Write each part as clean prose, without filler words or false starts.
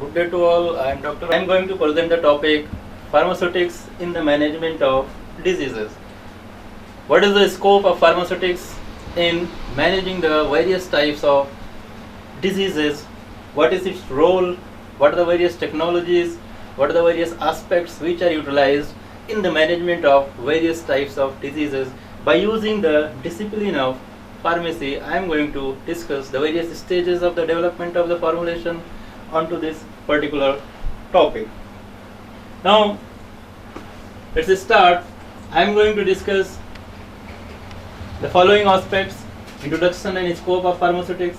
Good day to all. I am Dr. I am going to present the topic pharmaceutics in the management of diseases. What is the scope of pharmaceutics in managing the various types of diseases? What is its role? What are the various technologies? What are the various aspects which are utilized in the management of various types of diseases? By using the discipline of pharmacy, I am going to discuss the various stages of the development of the formulation onto this particular topic. Now, let's start. I am going to discuss the following aspects: introduction and scope of pharmaceutics.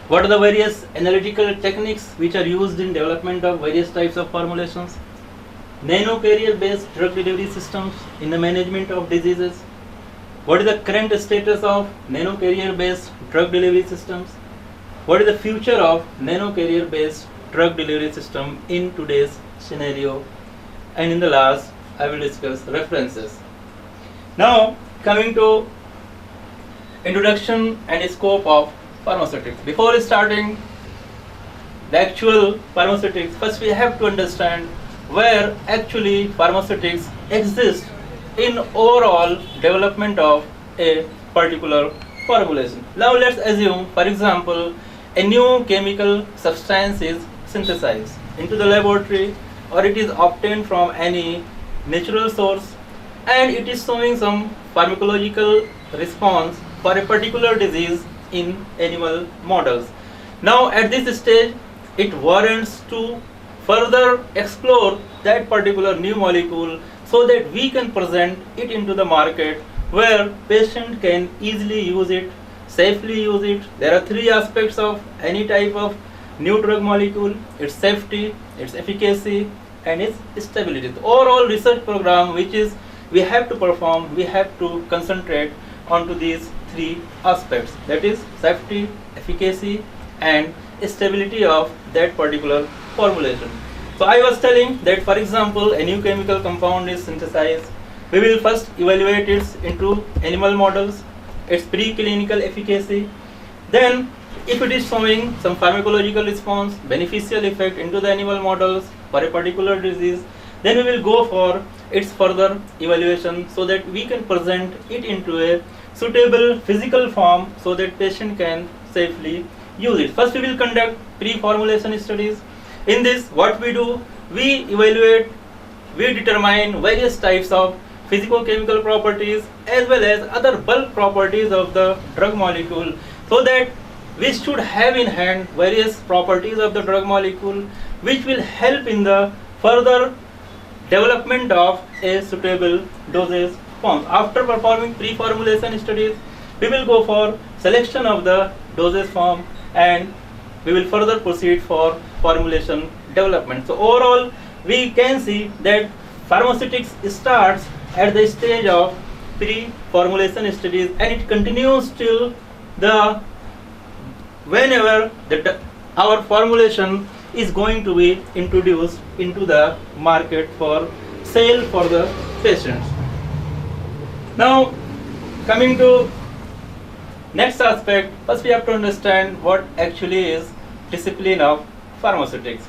What are the various analytical techniques which are used in development of various types of formulations? Nanocarrier based drug delivery systems in the management of diseases. What is the current status of nanocarrier based drug delivery systems? What is the future of nanocarrier based drug delivery system in today's scenario? And in the last, I will discuss references. Now, coming to introduction and scope of pharmaceutics. Before starting the actual pharmaceutics, first we have to understand where actually pharmaceutics exists in overall development of a particular formulation. Now let's assume, for example, a new chemical substance is synthesized into the laboratory, or it is obtained from any natural source, and it is showing some pharmacological response for a particular disease in animal models. Now at this stage, it warrants to further explore that particular new molecule so that we can present it into the market where patient can easily use it, safely use it. There are three aspects of any type of new drug molecule: its safety, its efficacy, and its stability. The overall research program which is we have to perform, we have to concentrate onto these three aspects, that is safety, efficacy, and stability of that particular formulation. So I was telling that, for example, a new chemical compound is synthesized. We will first evaluate it into animal models, its preclinical efficacy. Then, if it is showing some pharmacological response, beneficial effect into the animal models for a particular disease, then we will go for its further evaluation so that we can present it into a suitable physical form so that patient can safely use it. First, we will conduct pre-formulation studies. In this, what we do, we evaluate, we determine various types of physicochemical properties as well as other bulk properties of the drug molecule, so that we should have in hand various properties of the drug molecule which will help in the further development of a suitable dosage form. After performing pre-formulation studies, we will go for selection of the dosage form and we will further proceed for formulation development. So overall, we can see that pharmaceutics starts at the stage of pre-formulation studies and it continues till the whenever our formulation is going to be introduced into the market for sale for the patients. Now, coming to next aspect, first we have to understand what actually is discipline of pharmaceutics.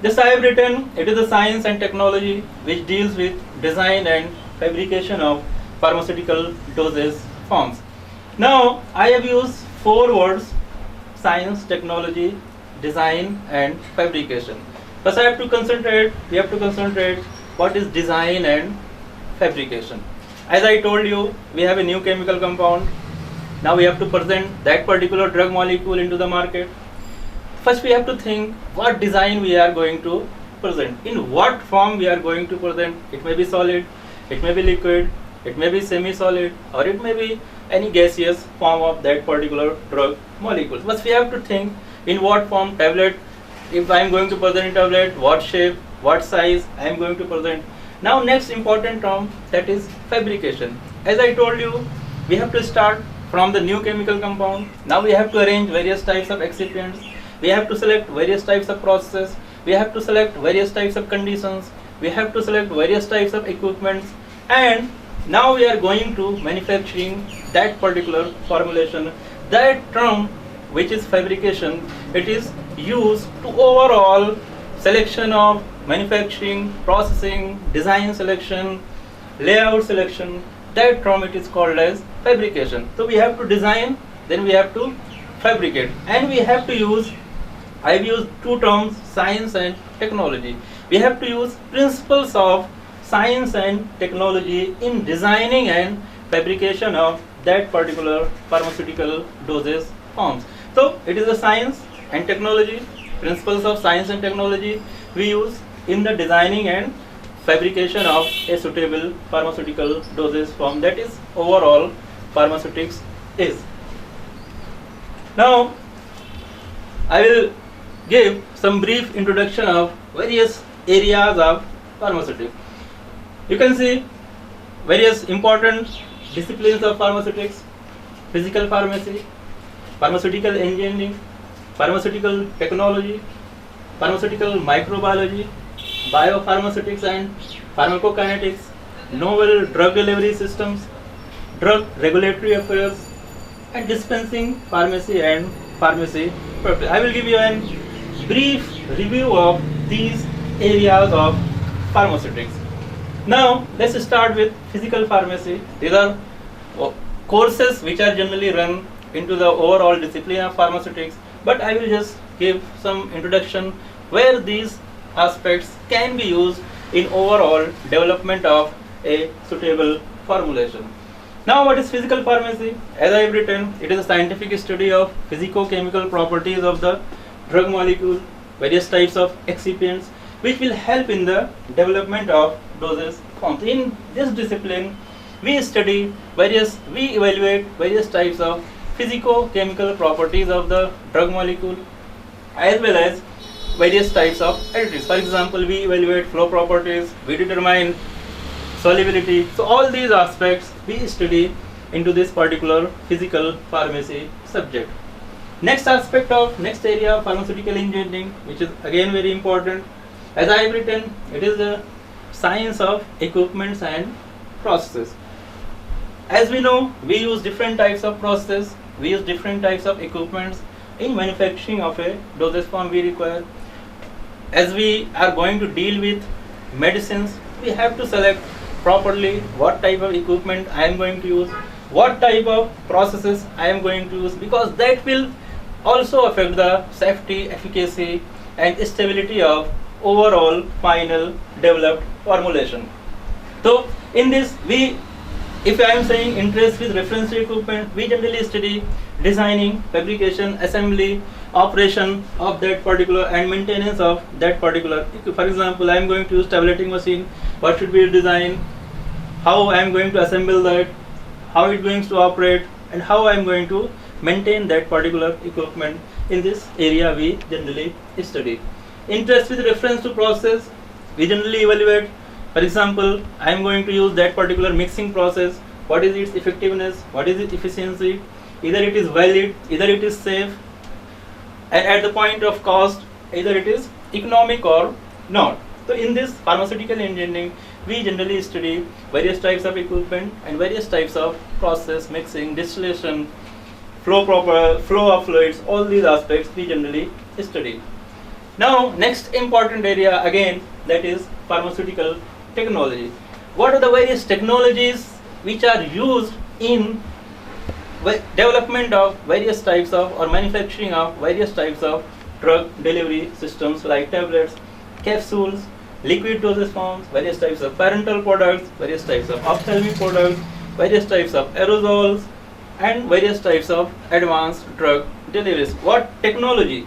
This I have written, it is a science and technology which deals with design and fabrication of pharmaceutical dosage forms. Now, I have used four words: science, technology, design, and fabrication. First, we have to concentrate what is design and fabrication. As I told you, we have a new chemical compound. Now we have to present that particular drug molecule into the market. First we have to think what design we are going to present, in what form we are going to present. It may be solid, it may be liquid, it may be semi-solid, or it may be any gaseous form of that particular drug molecule. First we have to think in what form: tablet, if I am going to present a tablet, what shape, what size I am going to present. Now next important term, that is fabrication. As I told you, we have to start from the new chemical compound. Now we have to arrange various types of excipients, we have to select various types of processes, we have to select various types of conditions, we have to select various types of equipments, and now we are going to manufacturing that particular formulation. That term which is fabrication, it is used to overall selection of manufacturing, processing, design selection, layout selection. That term it is called as fabrication. So we have to design, then we have to fabricate, and we have to use, I've used two terms, science and technology. We have to use principles of science and technology in designing and fabrication of that particular pharmaceutical dosage forms. So it is a science and technology, principles of science and technology we use in the designing and fabrication of a suitable pharmaceutical dosage form. That is overall pharmaceutics is. Now I will give some brief introduction of various areas of pharmaceutics. You can see various important disciplines of pharmaceutics: physical pharmacy, pharmaceutical engineering, pharmaceutical technology, pharmaceutical microbiology, biopharmaceutics and pharmacokinetics, novel drug delivery systems, drug regulatory affairs, and dispensing pharmacy and pharmacy purpose. I will give you a brief review of these areas of pharmaceutics. Now let's start with physical pharmacy. These are courses which are generally run into the overall discipline of pharmaceutics, but I will just give some introduction where these aspects can be used in overall development of a suitable formulation. Now what is physical pharmacy? As I have written, it is a scientific study of physico-chemical properties of the drug molecule, various types of excipients, which will help in the development of dosage forms. In this discipline, we evaluate various types of physico-chemical properties of the drug molecule as well as various types of additives. For example, we evaluate flow properties, we determine solubility. So all these aspects we study into this particular physical pharmacy subject. Next area of pharmaceutical engineering, which is again very important. As I have written, it is the science of equipments and processes. As we know, we use different types of processes, we use different types of equipments in manufacturing of a dosage form we require. As we are going to deal with medicines, we have to select properly what type of equipment I am going to use, what type of processes I am going to use, because that will also affect the safety, efficacy and stability of overall final developed formulation. So in this, if I am saying interest with reference to equipment, we generally study designing, fabrication, assembly, operation of that particular and maintenance of that particular. For example, I am going to use tableting machine. What should be the design? How I am going to assemble that? How it is going to operate? And how I am going to maintain that particular equipment. In this area, we generally study. Interest with reference to process, we generally evaluate. For example, I am going to use that particular mixing process. What is its effectiveness? What is its efficiency? Either it is valid, either it is safe, and at the point of cost, either it is economic or not. So in this pharmaceutical engineering, we generally study various types of equipment and various types of process, mixing, distillation, flow of fluids. All these aspects we generally study. Now next important area again, that is pharmaceutical technology. What are the various technologies which are used in development of various types of or manufacturing of various types of drug delivery systems like tablets, capsules, liquid dosage forms, various types of parenteral products, various types of ophthalmic products, various types of aerosols, and various types of advanced drug deliveries. What technology?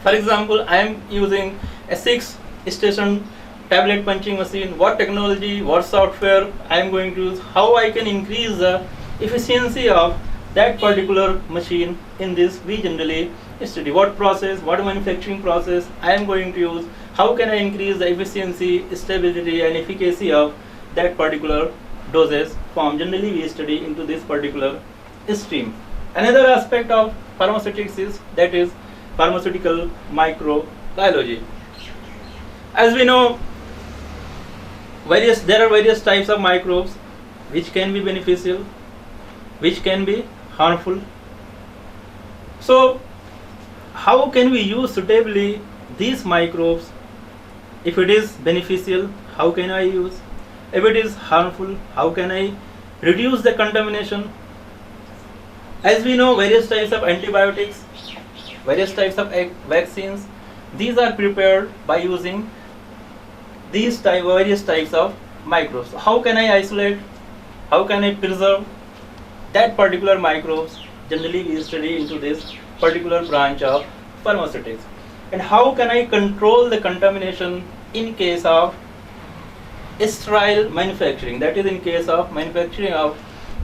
For example, I am using a 6-station tablet punching machine. What technology, what software I am going to use, how I can increase the efficiency of that particular machine. In this, we generally study what process, what manufacturing process I am going to use, how can I increase the efficiency, stability and efficacy of that particular dosage form. Generally, we study into this particular stream. Another aspect of pharmaceutics is pharmaceutical microbiology. As we know, there are various types of microbes which can be beneficial, which can be harmful. So how can we use suitably these microbes? If it is beneficial, how can I use? If it is harmful, how can I reduce the contamination? As we know, various types of antibiotics, various types of vaccines, these are prepared by using various types of microbes. How can I isolate? How can I preserve that particular microbes? Generally we study into this particular branch of pharmaceutics. And how can I control the contamination in case of sterile manufacturing, that is in case of manufacturing of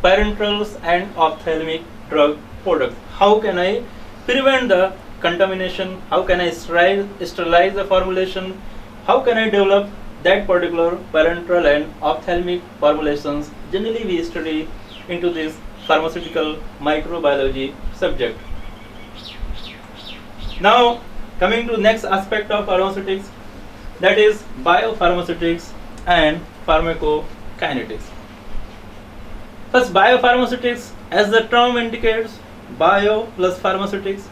parenterals and ophthalmic drug products? How can I prevent the contamination? How can I sterilize the formulation? How can I develop that particular parenteral and ophthalmic formulations? Generally we study into this pharmaceutical microbiology subject. Now coming to next aspect of pharmaceutics, that is biopharmaceutics and pharmacokinetics. First, biopharmaceutics, as the term indicates, bio plus pharmaceutics.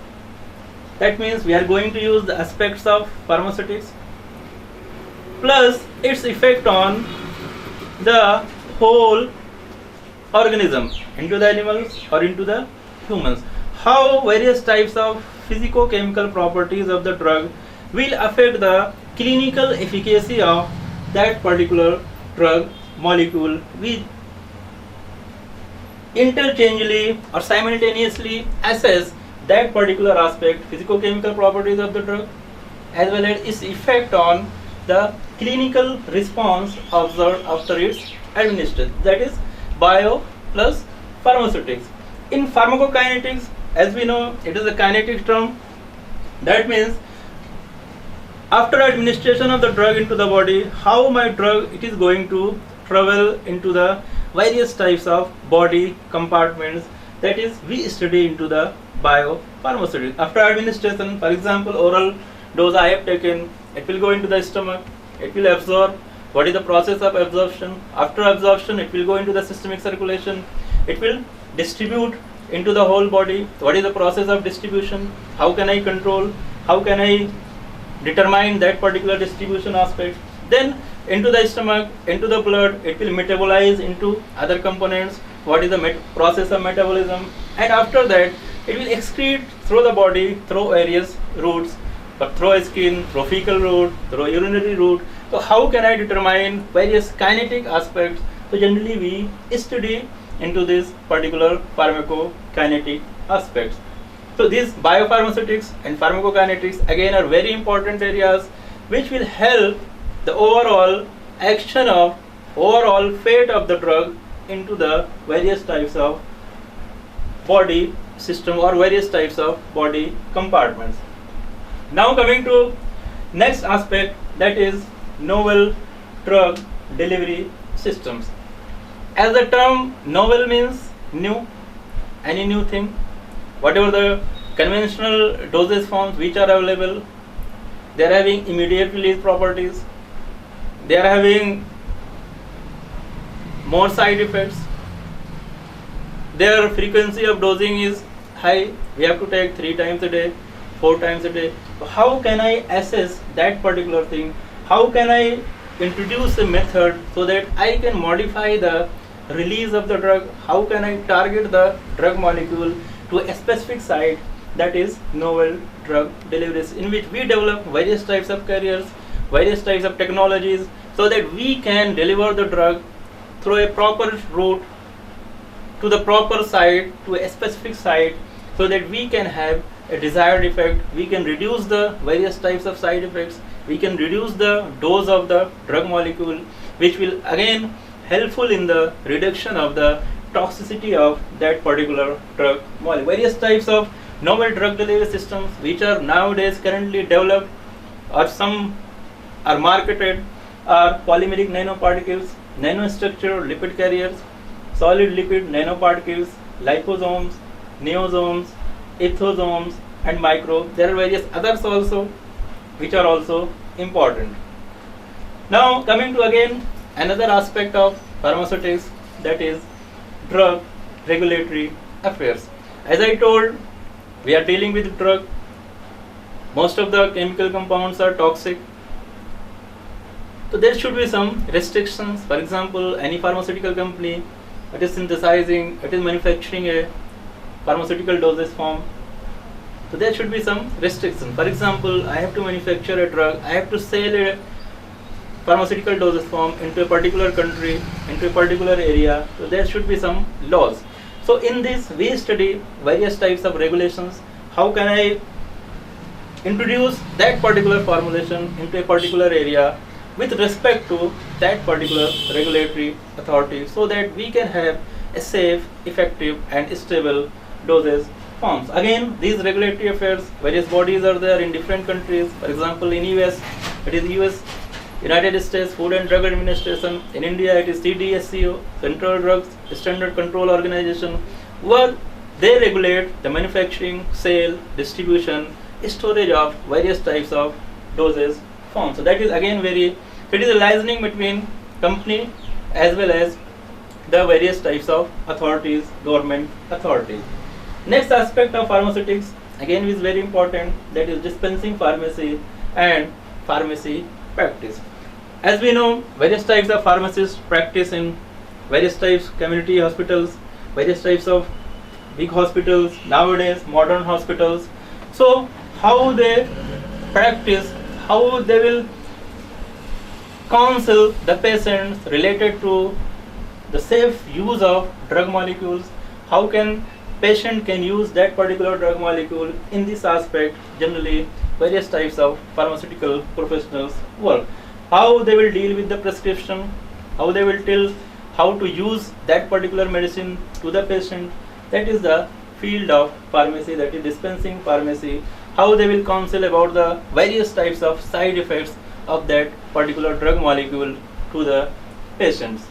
That means we are going to use the aspects of pharmaceutics plus its effect on the whole organism, into the animals or into the humans. How various types of physico-chemical properties of the drug will affect the clinical efficacy of that particular drug molecule. We interchangeably or simultaneously assess that particular aspect, physico-chemical properties of the drug, as well as its effect on the clinical response observed after its administration. That is bio plus pharmaceutics. In pharmacokinetics, as we know, it is a kinetic term. That means after administration of the drug into the body, how my drug it is going to travel into the various types of body compartments. That is, we study into the biopharmaceutics. After administration, for example, oral dose I have taken, it will go into the stomach, it will absorb. What is the process of absorption? After absorption, it will go into the systemic circulation, it will distribute into the whole body. What is the process of distribution? How can I control? How can I determine that particular distribution aspect? Then into the stomach, into the blood, it will metabolize into other components. What is the process of metabolism? And after that, it will excrete through the body, through various routes, through skin, through fecal route, through urinary route. So how can I determine various kinetic aspects? So generally we study into this particular pharmacokinetic aspects. So these biopharmaceutics and pharmacokinetics again are very important areas which will help the overall action of overall fate of the drug into the various types of body system or various types of body compartments. Now coming to next aspect, that is novel drug delivery systems. As the term novel means new, any new thing, whatever the conventional dosage forms which are available, they are having immediate release properties, they are having more side effects, their frequency of dosing is high, we have to take 3 times a day, 4 times a day. So how can I assess that particular thing? How can I introduce a method so that I can modify the release of the drug? How can I target the drug molecule to a specific site? That is novel drug deliveries, in which we develop various types of carriers, various types of technologies, so that we can deliver the drug through a proper route to the proper site, to a specific site, so that we can have a desired effect. We can reduce the various types of side effects, we can reduce the dose of the drug molecule, which will again helpful in the reduction of the toxicity of that particular drug molecule. Various types of novel drug delivery systems which are nowadays currently developed or some are marketed are polymeric nanoparticles, nanostructured lipid carriers, solid lipid nanoparticles, liposomes, neosomes, ethosomes and microbes. There are various others also which are also important. Now coming to again another aspect of pharmaceutics, that is drug regulatory affairs. As I told, We are dealing with drug. Most of the chemical compounds are toxic. So there should be some restrictions. For example, any pharmaceutical company that is synthesizing, it is manufacturing a pharmaceutical dosage form. So there should be some restriction. For example, I have to manufacture a drug, I have to sell a pharmaceutical dosage form into a particular country, into a particular area. So there should be some laws. So in this we study various types of regulations. How can I introduce that particular formulation into a particular area with respect to that particular regulatory authority, so that we can have a safe, effective and stable dosage forms. Again, these regulatory affairs, various bodies are there in different countries. For example, in US, it is US United States Food and Drug Administration. In India, it is CDSCO, Central Drugs Standard Control Organization, where they regulate the manufacturing, sale, distribution, storage of various types of dosage forms. So that is again it is a liaison between company as well as the various types of authorities, government authorities. Next aspect of pharmaceutics again is very important, that is dispensing pharmacy and pharmacy practice. As we know, various types of pharmacists practice in various types community hospitals, various types of big hospitals, nowadays modern hospitals. So how they practice, how they will counsel the patients related to the safe use of drug molecules, how can patient can use that particular drug molecule. In this aspect, generally various types of pharmaceutical professionals work. How they will deal with the prescription, how they will tell how to use that particular medicine to the patient. That is the field of pharmacy, that is dispensing pharmacy. How they will counsel about the various types of side effects of that particular drug molecule to the patients.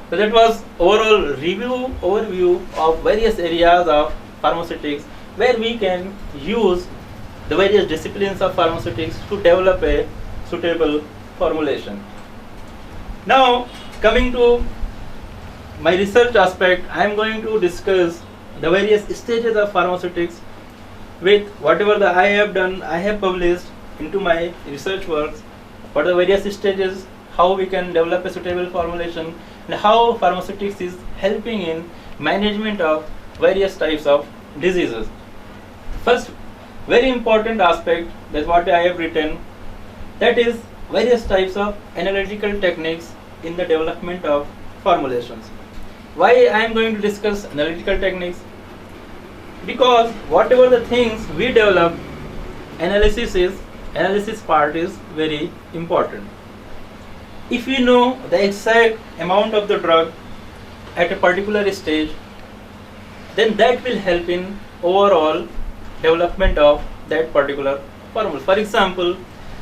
So that was overall overview of various areas of pharmaceutics, where we can use the various disciplines of pharmaceutics to develop a suitable formulation. Now coming to my research aspect, I am going to discuss the various stages of pharmaceutics with whatever I have done, I have published into my research works. What are the various stages, how we can develop a suitable formulation, and how pharmaceutics is helping in management of various types of diseases. First, very important aspect, that's what I have written, that is various types of analytical techniques in the development of formulations. Why I am going to discuss analytical techniques? Because whatever the things we develop, analysis part is very important. If we know the exact amount of the drug at a particular stage, then that will help in overall development of that particular formula. For example,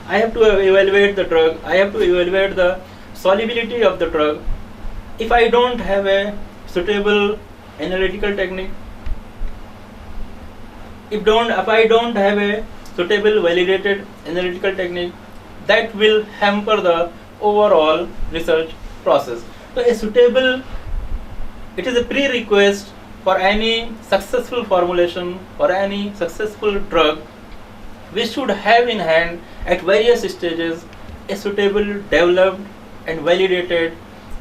I have to evaluate the drug, I have to evaluate the solubility of the drug. If I don't have a suitable analytical technique, if I don't have a suitable validated analytical technique, that will hamper the overall research process. So it is a prerequisite for any successful formulation or any successful drug. We should have in hand at various stages a suitable developed and validated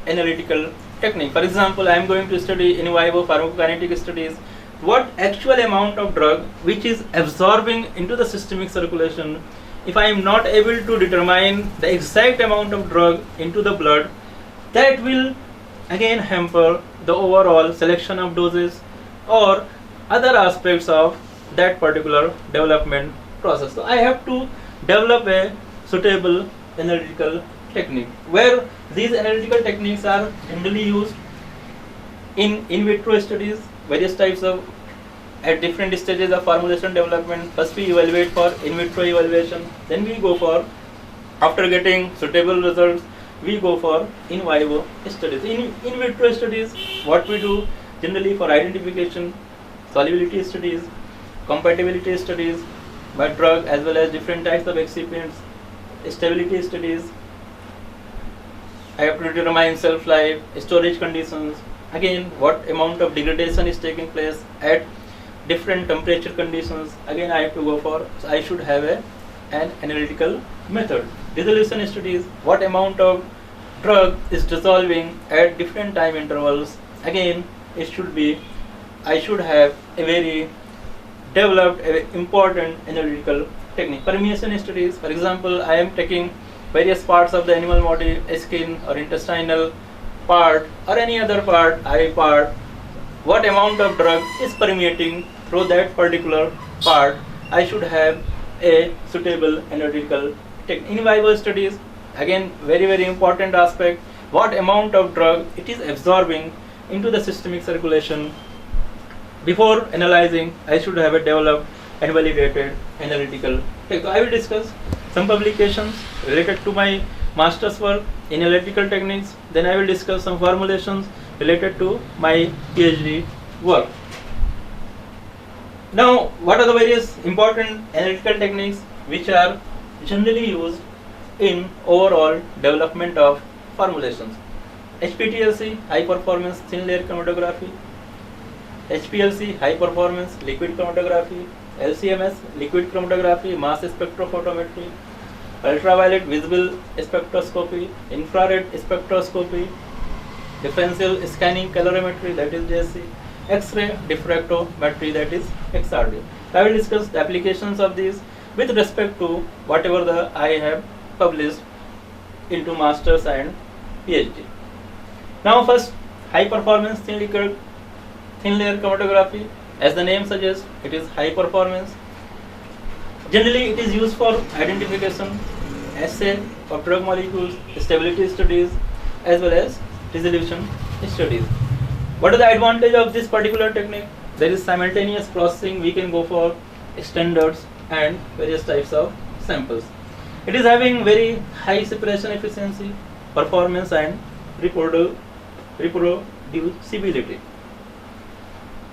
analytical technique. For example, I am going to study in vivo pharmacokinetic studies what actual amount of drug which is absorbing into the systemic circulation. If I am not able to determine the exact amount of drug into the blood, that will again hamper the overall selection of doses or other aspects of that particular development process. So I have to develop a suitable analytical technique, where these analytical techniques are generally used in vitro studies, various types of at different stages of formulation development. First we evaluate for in vitro evaluation, then we go for, after getting suitable results, we go for in vivo studies. In vitro studies, what we do generally for identification, solubility studies, compatibility studies by drug as well as different types of excipients, stability studies. I have to determine shelf life, storage conditions, again what amount of degradation is taking place at different temperature conditions, again I have to go for, so I should have an analytical method. Dissolution studies, what amount of drug is dissolving at different time intervals, again it should be, I should have a very developed, important analytical technique. Permeation studies, for example, I am taking various parts of the animal body, skin or intestinal part or any other part, eye part, what amount of drug is permeating through that particular part, I should have a suitable analytical technique. In vivo studies, again very important aspect, what amount of drug it is absorbing into the systemic circulation. Before analyzing, I should have a developed and validated analytical technique. So I will discuss some publications related to my master's work in analytical techniques, then I will discuss some formulations related to my PhD work. Now, what are the various important analytical techniques which are generally used in overall development of formulations? HPLC, high performance thin layer chromatography, HPLC, high performance liquid chromatography, LCMS, liquid chromatography, mass spectrophotometry, ultraviolet visible spectroscopy, infrared spectroscopy, differential scanning calorimetry, that is JSC, X-ray diffractometry, that is XRD. I will discuss the applications of these with respect to whatever I have published into masters and PhD. Now first, high performance thin layer chromatography. As the name suggests, it is high performance. Generally, it is used for identification, assay of drug molecules, stability studies, as well as dissolution studies. What is the advantage of this particular technique? There is simultaneous processing. We can go for standards and various types of samples. It is having very high separation efficiency, performance, and reproducibility.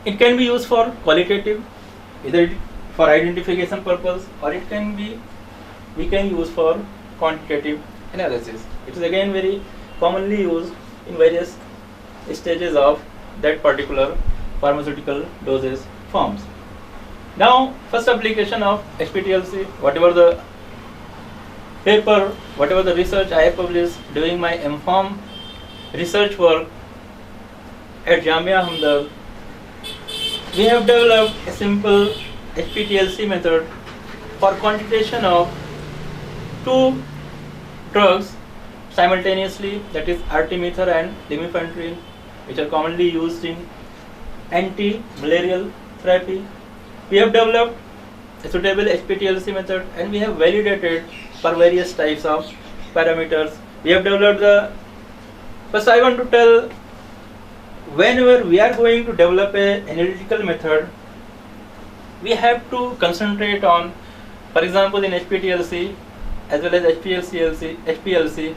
It can be used for qualitative, either for identification purpose, or it can be, we can use for quantitative analysis. It is again very commonly used in various stages of that particular pharmaceutical dosage forms. Now, first application of HPLC, whatever the paper, whatever the research I have published during my MPharm research work at Jamia Hamdard, we have developed a simple HPLC method for quantitation of two drugs simultaneously, that is artemether and lumefantrine, which are commonly used in anti-malarial therapy. We have developed a suitable HPLC method and we have validated for various types of parameters. We have developed the, first I want to tell, whenever we are going to develop an analytical method, we have to concentrate on, for example in HPLC as well as HPLC,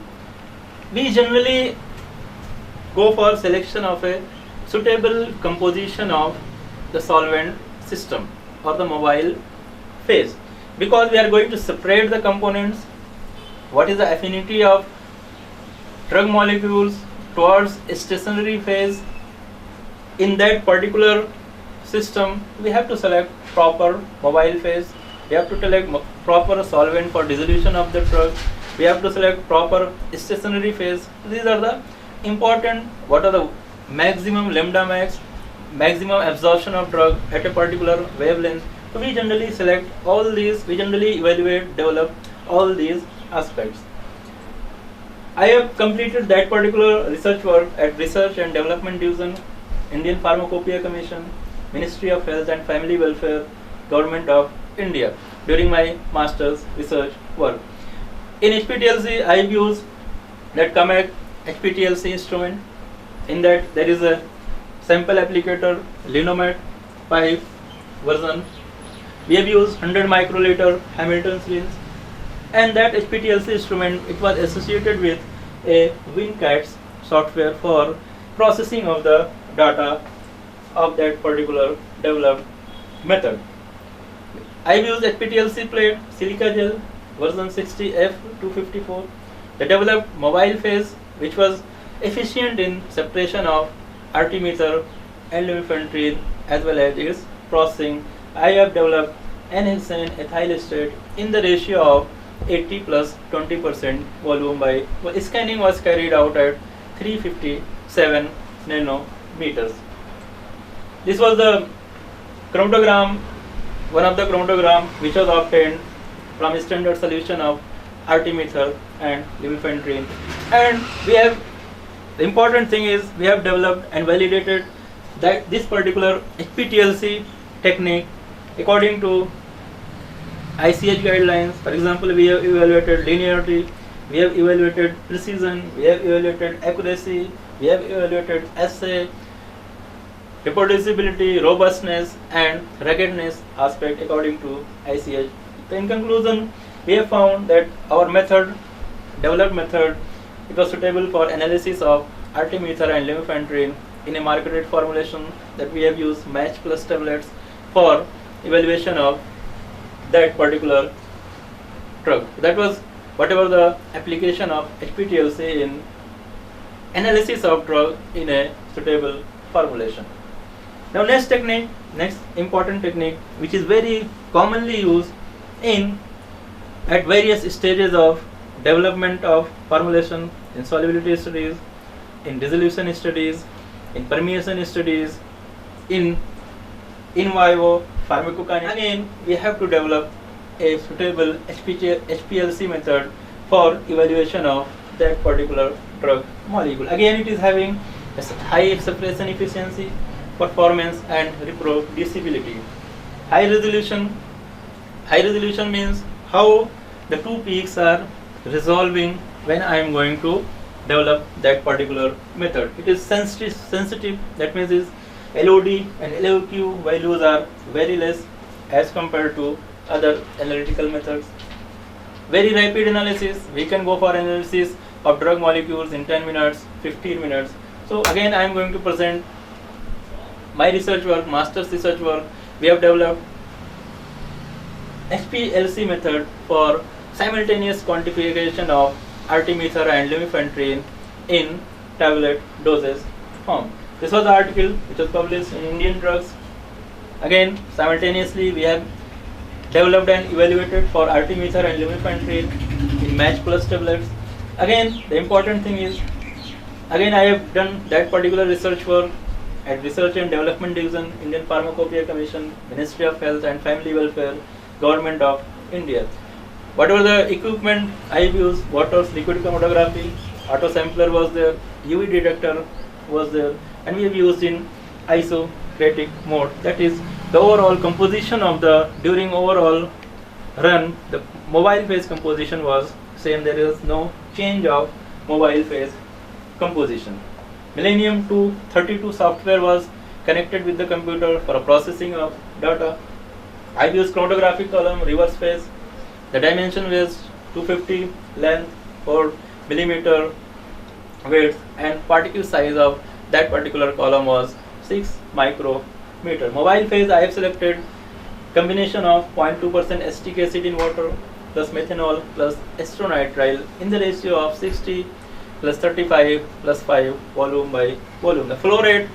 we generally go for selection of a suitable composition of the solvent system or the mobile phase, because we are going to separate the components, what is the affinity of drug molecules towards a stationary phase. In that particular system, we have to select proper mobile phase, we have to select proper solvent for dissolution of the drug, we have to select proper stationary phase. These are the important, what are the maximum lambda max, maximum absorption of drug at a particular wavelength. So we generally select all these, we generally evaluate, develop all these aspects. I have completed that particular research work at Research and Development Division, Indian Pharmacopoeia Commission, Ministry of Health and Family Welfare, Government of India, during my master's research work. In HPLC, I have used that COMAC HPLC instrument. In that there is a sample applicator, Linomet 5 version. We have used 100 microliter Hamilton syringe, and that HPLC instrument, it was associated with a WinCats software for processing of the data of that particular developed method. I have used HPLC plate, silica gel version 60F254, the developed mobile phase which was efficient in separation of artemether and lumefantrine as well as its processing, I have developed N-hexane ethyl estate in the ratio of 80 plus 20% volume by scanning was carried out at 357 nanometers. This was the chromatogram, one of the chromatogram which was obtained from a standard solution of artemether and lumefantrine. And we have, the important thing is we have developed and validated that this particular HPTLC technique according to ICH guidelines. For example, we have evaluated linearity, we have evaluated precision, we have evaluated accuracy, we have evaluated assay, reproducibility, robustness and ruggedness aspect according to ICH. So in conclusion, we have found that our method, developed method, it was suitable for analysis of artemether and lumefantrine in a marketed formulation, that we have used match plus tablets for evaluation of that particular drug. That was whatever the application of HPTLC in analysis of drug in a suitable formulation. Now next technique, next important technique which is very commonly used in at various stages of development of formulation, in solubility studies, in dissolution studies, in permeation studies, in vivo pharmacokinetics. Again, we have to develop a suitable HPLC method for evaluation of that particular drug molecule. Again, it is having a high separation efficiency, performance and reproducibility. High resolution means how the two peaks are resolving when I am going to develop that particular method. It is sensitive, that means is LOD and LOQ values are very less as compared to other analytical methods. Very rapid analysis, we can go for analysis of drug molecules in 10 minutes, 15 minutes. So again I am going to present my research work, master's research work. We have developed HPLC method for simultaneous quantification of artemether and lumefantrine in tablet dosage form. This was the article which was published in Indian Drugs. Again, simultaneously we have developed and evaluated for artemether and lumefantrine in match plus tablets. Again, the important thing is, again I have done that particular research work at Research and Development Division, Indian Pharmacopoeia Commission, Ministry of Health and Family Welfare, Government of India. Whatever the equipment I have used, what was liquid chromatography, auto sampler was there, UV detector was there, and we have used in isocratic mode. That is the overall composition of the, during overall run, the mobile phase composition was same. There is no change of mobile phase composition. Millennium 232 software was connected with the computer for processing of data. I used chromatographic column, reverse phase. The dimension was 250, length 4 millimeter, width, and particle size of that particular column was 6 micrometer. Mobile phase I have selected combination of 0.2% acetic acid in water plus methanol plus estronitrile in the ratio of 60 plus 35 plus 5 volume by volume. The flow rate,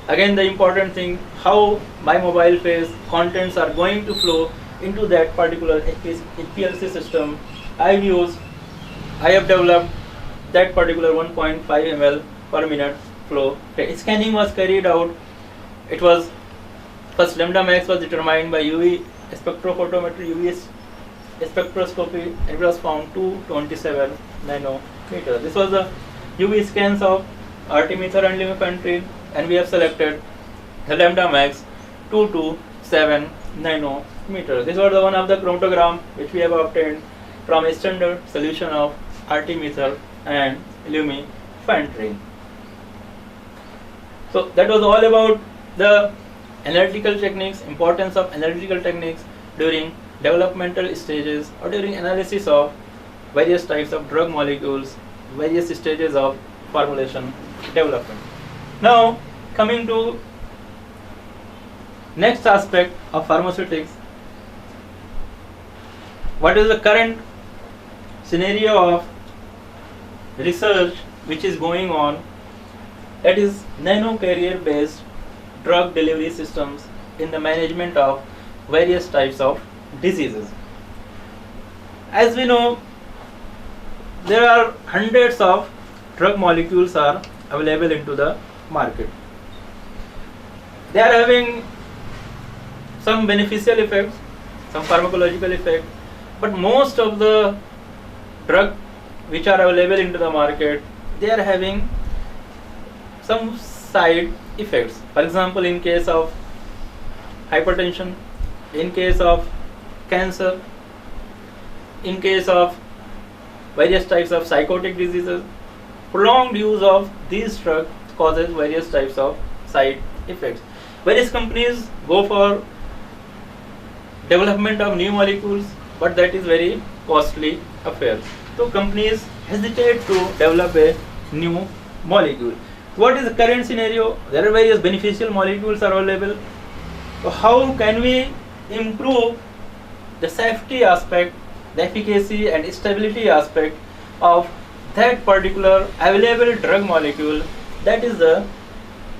again the important thing, how my mobile phase contents are going to flow into that particular HPLC system. I have developed that particular 1.5 ml per minute flow. The scanning was carried out. It was first lambda max was determined by UV spectrophotometry, UV spectroscopy, and it was found 227 nanometer. This was the UV scans of artemether and lumefantrine, and we have selected the lambda max 227 nanometer. This was the one of the chromatogram which we have obtained from a standard solution of artemether and lumefantrine. So that was all about the analytical techniques, importance of analytical techniques during developmental stages or during analysis of various types of drug molecules, various stages of formulation development. Now coming to next aspect of pharmaceutics, what is the current scenario of research which is going on, that is nano carrier based drug delivery systems in the management of various types of diseases. As we know, there are hundreds of drug molecules are available into the market. They are having some beneficial effects, some pharmacological effect, but most of the drugs which are available into the market, they are having some side effects. For example, in case of hypertension, in case of cancer, in case of various types of psychotic diseases, prolonged use of these drugs causes various types of side effects. Various companies go for development of new molecules, but that is very costly affair. So companies hesitate to develop a new molecule. What is the current scenario? There are various beneficial molecules are available. So how can we improve the safety aspect, the efficacy and stability aspect of that particular available drug molecule? That is the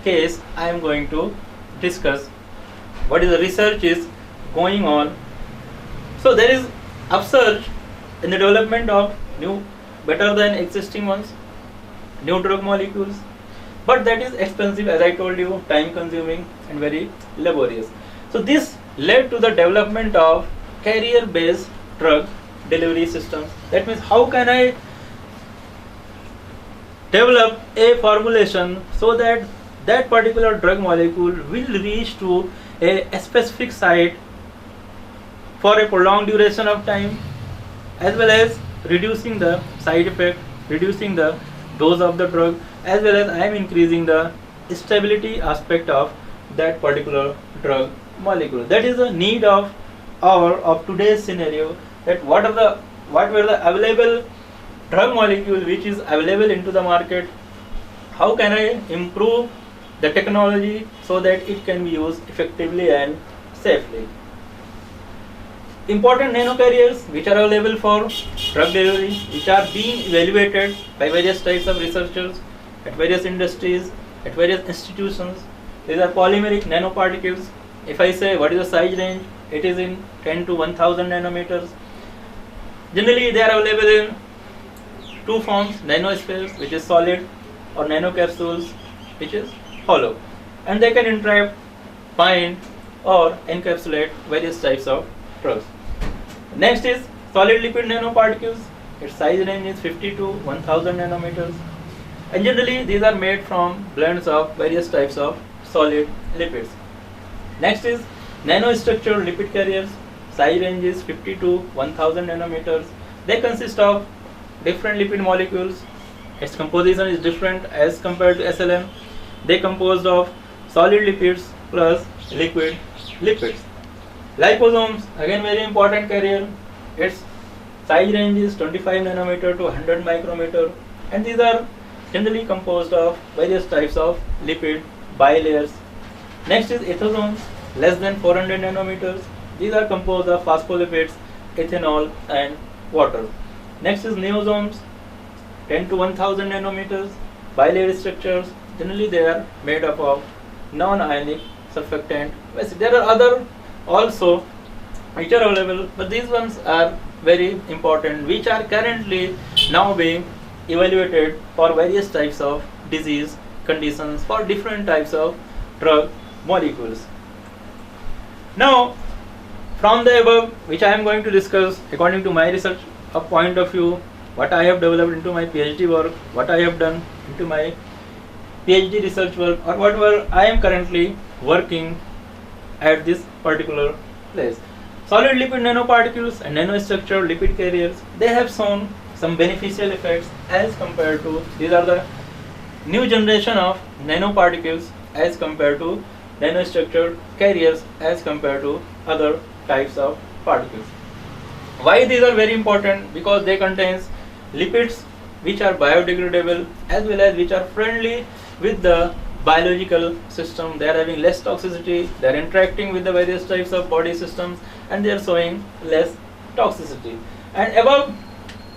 case I am going to discuss. What is the research is going on. So there is upsurge in the development of new, better than existing ones, new drug molecules, but that is expensive, as I told you, time consuming and very laborious. So this led to the development of carrier based drug delivery systems. That means how can I develop a formulation so that that particular drug molecule will reach to a specific site for a prolonged duration of time, as well as reducing the side effect, reducing the dose of the drug, as well as I am increasing the stability aspect of that particular drug molecule. That is the need of today's scenario, that what were the available drug molecule which is available into the market, how can I improve the technology so that it can be used effectively and safely. Important nanocarriers which are available for drug delivery, which are being evaluated by various types of researchers at various industries, at various institutions. These are polymeric nanoparticles. If I say what is the size range, it is in 10 to 1000 nanometers. Generally they are available in two forms, nanospheres, which is solid, or nanocapsules, which is hollow, and they can entrap, bind or encapsulate various types of drugs. Next is solid lipid nanoparticles. Its size range is 50 to 1000 nanometers, and generally these are made from blends of various types of solid lipids. Next is nanostructured lipid carriers. Size range is 50 to 1000 nanometers. They consist of different lipid molecules. Its composition is different as compared to SLM. They composed of solid lipids plus liquid lipids. Liposomes, again very important carrier. Its size range is 25 nanometer to 100 micrometer, and these are generally composed of various types of lipid bilayers. Next is ethosomes, less than 400 nanometers. These are composed of phospholipids, ethanol and water. Next is neosomes, 10 to 1000 nanometers, bilayer structures. Generally they are made up of non-ionic surfactant. There are other also which are available, but these ones are very important, which are currently now being evaluated for various types of disease conditions, for different types of drug molecules. Now, from the above, which I am going to discuss according to my research point of view, what I have developed into my PhD work, what I have done into my PhD research work, or whatever I am currently working at this particular place. Solid lipid nanoparticles and nanostructured lipid carriers, they have shown some beneficial effects as compared to, these are the new generation of nanoparticles as compared to nanostructured carriers as compared to other types of particles. Why these are very important? Because they contains lipids which are biodegradable as well as which are friendly with the biological system. They are having less toxicity, they are interacting with the various types of body systems, and they are showing less toxicity. And above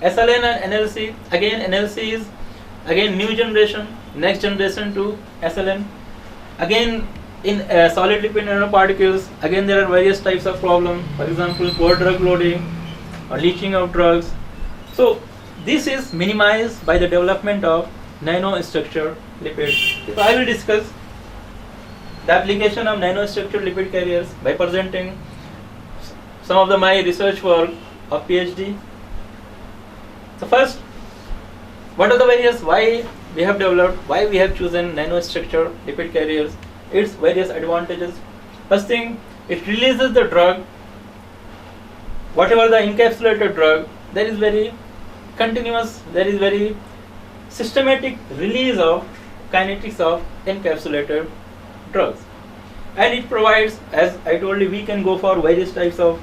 SLN and NLC, again NLC is again new generation, next generation to SLN. Again In solid lipid nanoparticles, again there are various types of problems. For example, poor drug loading or leaching of drugs. So this is minimized by the development of nanostructured lipids. So I will discuss the application of nanostructured lipid carriers by presenting some of my research work of PhD. So first, what are the various, why we have developed, why we have chosen nanostructured lipid carriers, its various advantages. First thing, it releases the drug, whatever the encapsulated drug, there is very continuous, there is very systematic release of kinetics of encapsulated drugs. And it provides, as I told you, we can go for various types of,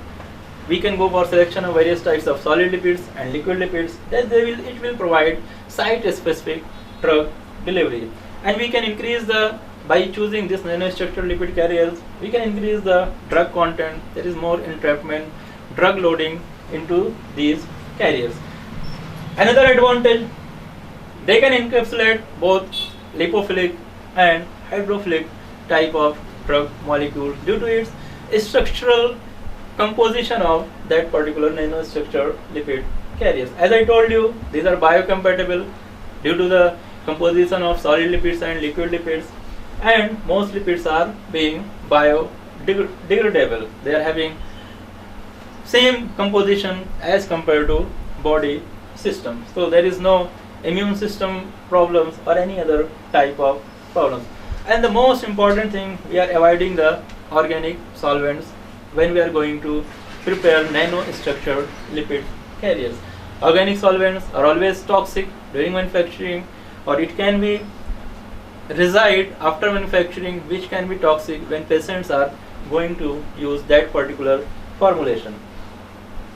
we can go for selection of various types of solid lipids and liquid lipids. Then it will provide site-specific drug delivery. And we can increase the, by choosing this nanostructured lipid carriers, we can increase the drug content. There is more entrapment, drug loading into these carriers. Another advantage, they can encapsulate both lipophilic and hydrophilic type of drug molecules due to its structural composition of that particular nanostructured lipid carriers. As I told you, these are biocompatible due to the composition of solid lipids and liquid lipids, and most lipids are being biodegradable. They are having same composition as compared to body system. So there is no immune system problems or any other type of problems. And the most important thing, we are avoiding the organic solvents when we are going to prepare nanostructured lipid carriers. Organic solvents are always toxic during manufacturing, or it can be reside after manufacturing, which can be toxic when patients are going to use that particular formulation.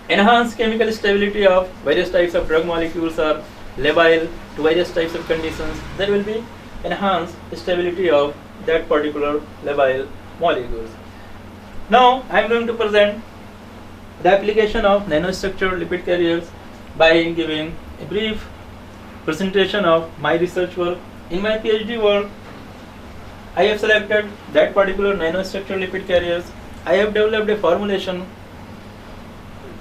Enhanced chemical stability of various types of drug molecules are labile to various types of conditions. There will be enhanced stability of that particular labile molecules. Now I am going to present the application of nanostructured lipid carriers by giving a brief presentation of my research work. In my PhD work, I have selected that particular nanostructured lipid carriers. I have developed a formulation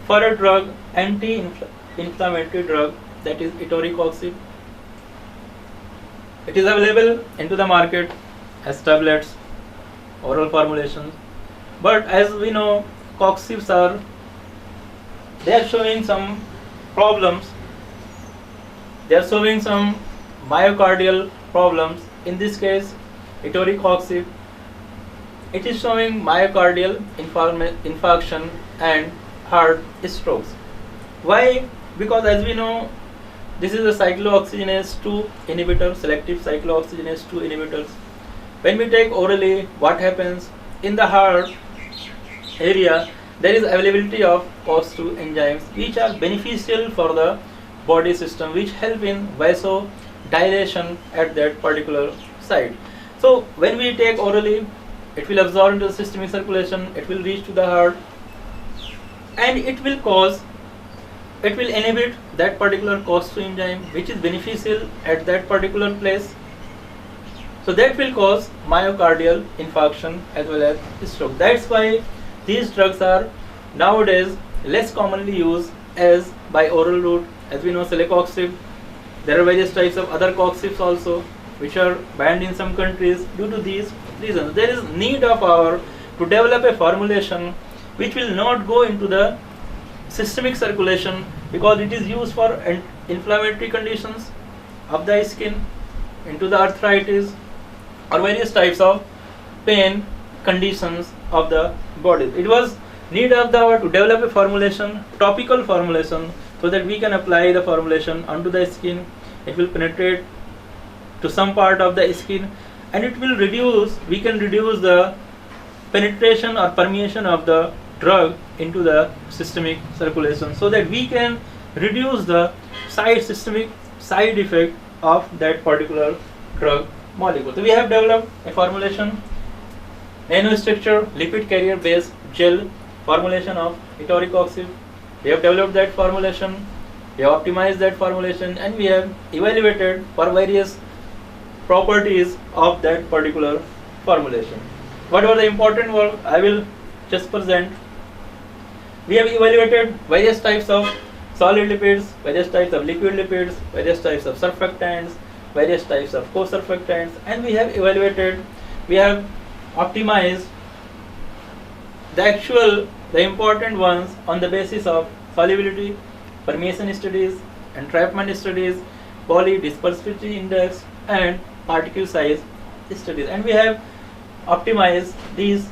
for a drug, anti-inflammatory drug, that is etoricoxib. It is available into the market as tablets, oral formulations. But as we know, coxibs are, they are showing some problems. They are showing some myocardial problems. In this case, etoricoxib, it is showing myocardial infarction and heart strokes. Why? Because as we know, this is a cyclooxygenase 2 inhibitor, selective cyclooxygenase 2 inhibitors. When we take orally, what happens? In the heart area, there is availability of COX-2 enzymes which are beneficial for the body system, which help in vasodilation at that particular site. So when we take orally, it will absorb into the systemic circulation, it will reach to the heart, and it will cause, it will inhibit that particular COX-2 enzyme which is beneficial at that particular place. So that will cause myocardial infarction as well as stroke. That's why these drugs are nowadays less commonly used as by oral route. As we know, celecoxib, there are various types of other coxibs also which are banned in some countries due to these reasons. There is need of our to develop a formulation which will not go into the systemic circulation, because it is used for inflammatory conditions of the skin, into the arthritis or various types of pain conditions of the body. It was need of the hour to develop a formulation, topical formulation, so that we can apply the formulation onto the skin. It will penetrate to some part of the skin, and it will reduce, we can reduce the penetration or permeation of the drug into the systemic circulation, so that we can reduce the systemic side effect of that particular drug molecule. So we have developed a formulation, nanostructure lipid carrier based gel formulation of etoricoxib. We have developed that formulation, we have optimized that formulation, and we have evaluated for various properties of that particular formulation. What were the important work? I will just present. We have evaluated various types of solid lipids, various types of liquid lipids, various types of surfactants, various types of co-surfactants, and we have optimized the important ones on the basis of solubility, permeation studies, entrapment studies, polydispersivity index, and particle size studies. And we have optimized these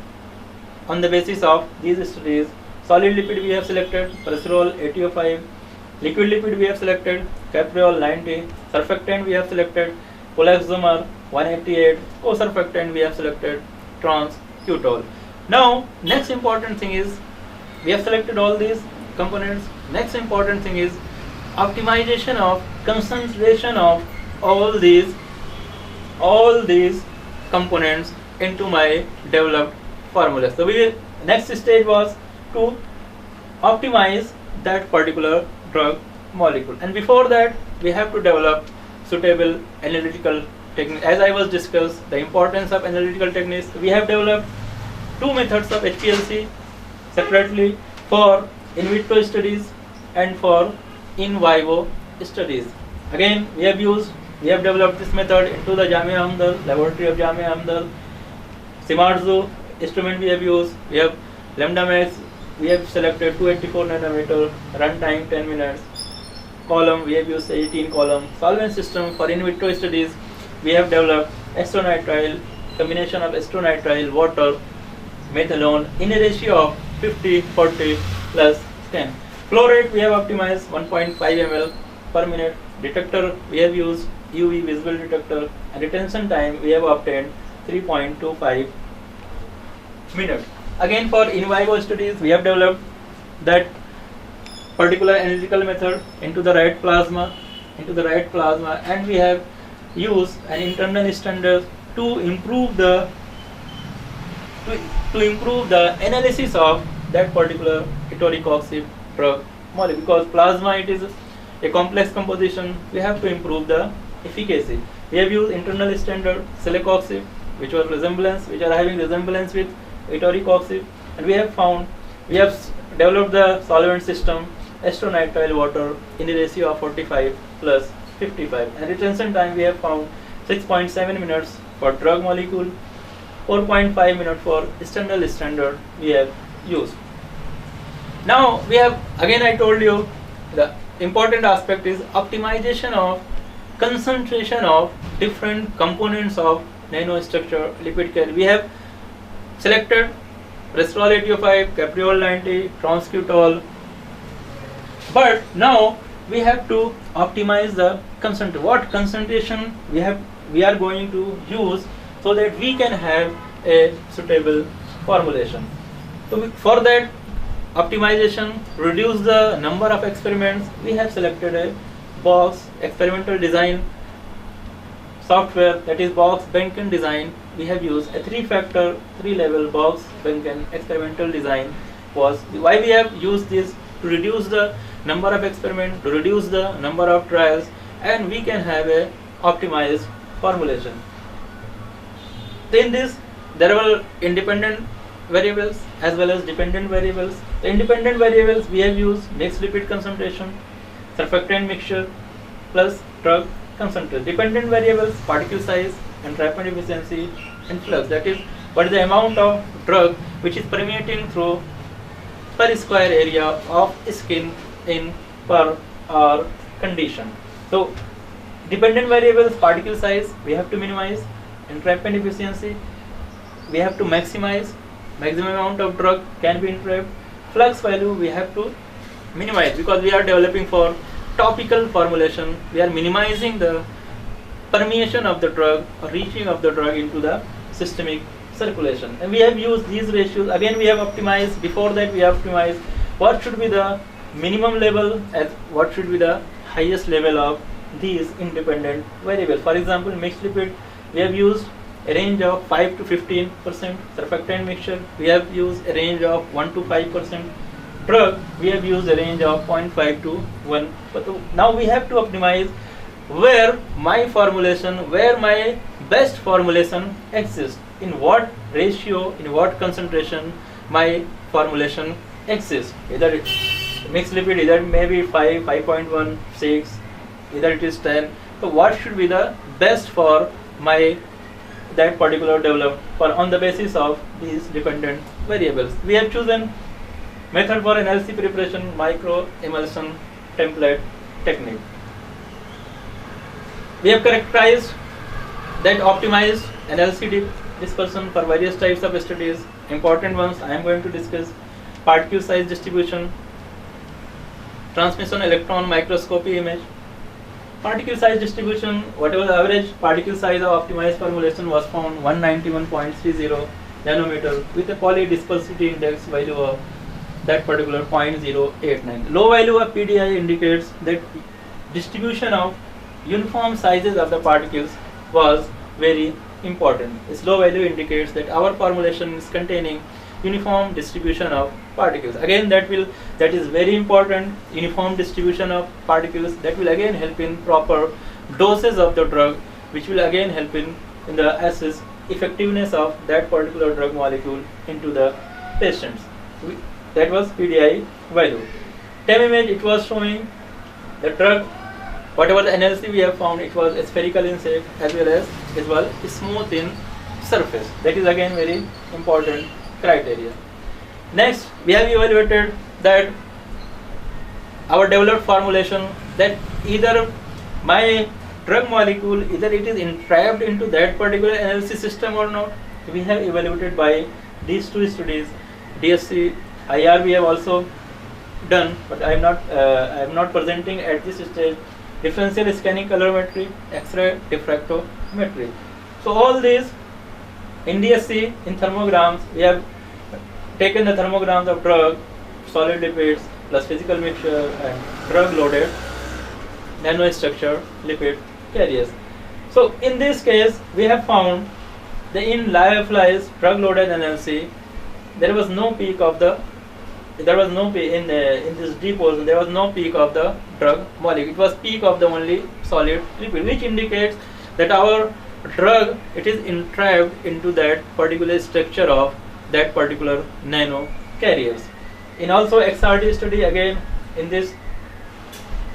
on the basis of these studies. Solid lipid we have selected cholesterol 805, liquid lipid we have selected capriol 90, surfactant we have selected polaxomer 188, co-surfactant we have selected trans ketol. Now next important thing is we have selected all these components. Next important thing is optimization of concentration of all these components into my developed formula. So next stage was to optimize that particular drug molecule, and before that we have to develop suitable analytical techniques. As I was discussed the importance of analytical techniques, we have developed two methods of HPLC separately for in vitro studies and for in vivo studies. Again we have developed this method into the Jamia Hamdal, laboratory of Jamia Hamdal. Simarzo instrument we have used. We have lambda max. We have selected 284 nanometer, runtime 10 minutes. Column we have used 18 column. Solvent system for in vitro studies we have developed acetonitrile, combination of acetonitrile, water, methanol in a ratio of 50-40 plus 10. Flow rate we have optimized 1.5 ml per minute. Detector we have used UV visible detector, and retention time we have obtained 3.25 minutes. Again for in vivo studies we have developed that particular analytical method into the right plasma, and we have used an internal standard to improve the analysis of that particular etorecoxib drug molecule. Because plasma it is a complex composition, we have to improve the efficacy. We have used internal standard celecoxib, which are having resemblance with etorecoxib, and we have developed the solvent system acetonitrile water in a ratio of 45 plus 55, and retention time we have found 6.7 minutes for drug molecule, 4.5 minutes for standard we have used. Now we have, again I told you, the important aspect is optimization of concentration of different components of nanostructure lipid carrier. We have selected cholesterol 805, capriol 90, trans ketol, but now we have to optimize the concentration. What concentration we are going to use so that we can have a suitable formulation. So for that optimization, reduce the number of experiments, we have selected a box experimental design software, that is box Benken design. We have used a 3-factor 3-level box Benken experimental design. Was why we have used this to reduce the number of experiments, to reduce the number of trials, and we can have a optimized formulation. In this there were independent variables as well as dependent variables. The independent variables we have used mixed lipid concentration, surfactant mixture plus drug concentration. Dependent variables particle size, entrapment efficiency, and flux, that is what is the amount of drug which is permeating through per square area of skin in per hour condition. So dependent variables particle size we have to minimize, entrapment efficiency we have to maximize, maximum amount of drug can be entrapped, flux value we have to minimize, because we are developing for topical formulation, we are minimizing the permeation of the drug or reaching of the drug into the systemic circulation. And we have used these ratios. Again we have optimized, before that we have optimized what should be the minimum level and what should be the highest level of these independent variables. For example, mixed lipid we have used a range of 5 to 15%, surfactant mixture we have used a range of 1 to 5%, drug we have used a range of 0.5 to 1. But now we have to optimize where my best formulation exists in what ratio, in what concentration my formulation exists. Either it's mixed lipid, either maybe 5, 5.1, 6, either it is 10. So what should be the best for my that particular developed for on the basis of these dependent variables. We have chosen method for NLC preparation, micro emulsion template technique. We have characterized that optimized NLC dispersion for various types of studies. Important ones I am going to discuss: particle size distribution, transmission electron microscopy image. Particle size distribution, whatever the average particle size of optimized formulation was found 191.30 nanometer with a polydispersity index value of that particular 0.089. Low value of PDI indicates that distribution of uniform sizes of the particles was very important. This low value indicates that our formulation is containing uniform distribution of particles. Again, that is very important. Uniform distribution of particles, that will again help in proper doses of the drug, which will again help in the assess effectiveness of that particular drug molecule into the patients. That was PDI value. TEM image, it was showing the drug, whatever the NLC we have found, it was spherical in shape as well as smooth in surface. That is again very important criteria. Next, we have evaluated that our developed formulation, that either my drug molecule, either it is entrapped into that particular NLC system or not. We have evaluated by these two studies. DSC IR we have also done, but I am not presenting at this stage. Differential scanning colorimetry, X-ray diffractometry. So all these in DSC, in thermograms, we have taken the thermograms of drug, solid lipids plus physical mixture and drug loaded nanostructure lipid carriers. So in this case, we have found that in lyophilized drug loaded NLC, there was no peak of the in this deposition, there was no peak of the drug molecule. It was peak of the only solid lipid, which indicates that our drug, it is entrapped into that particular structure of that particular nano carriers. In also XRD study, again in this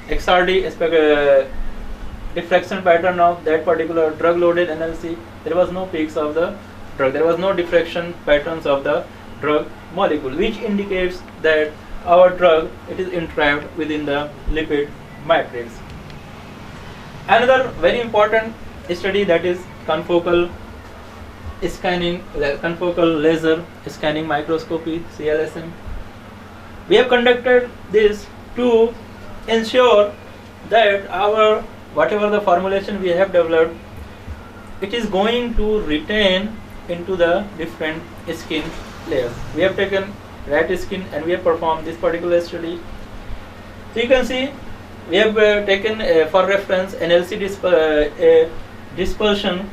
XRD diffraction pattern of that particular drug loaded NLC, there was no peaks of the drug, there was no diffraction patterns of the drug molecule, which indicates that our drug, it is entrapped within the lipid matrix. Another very important study, that is confocal laser scanning microscopy, CLSM. We have conducted this to ensure that our whatever the formulation we have developed, it is going to retain into the different skin layers. We have taken rat skin and we have performed this particular study. So you can see we have taken for reference NLC dispersion,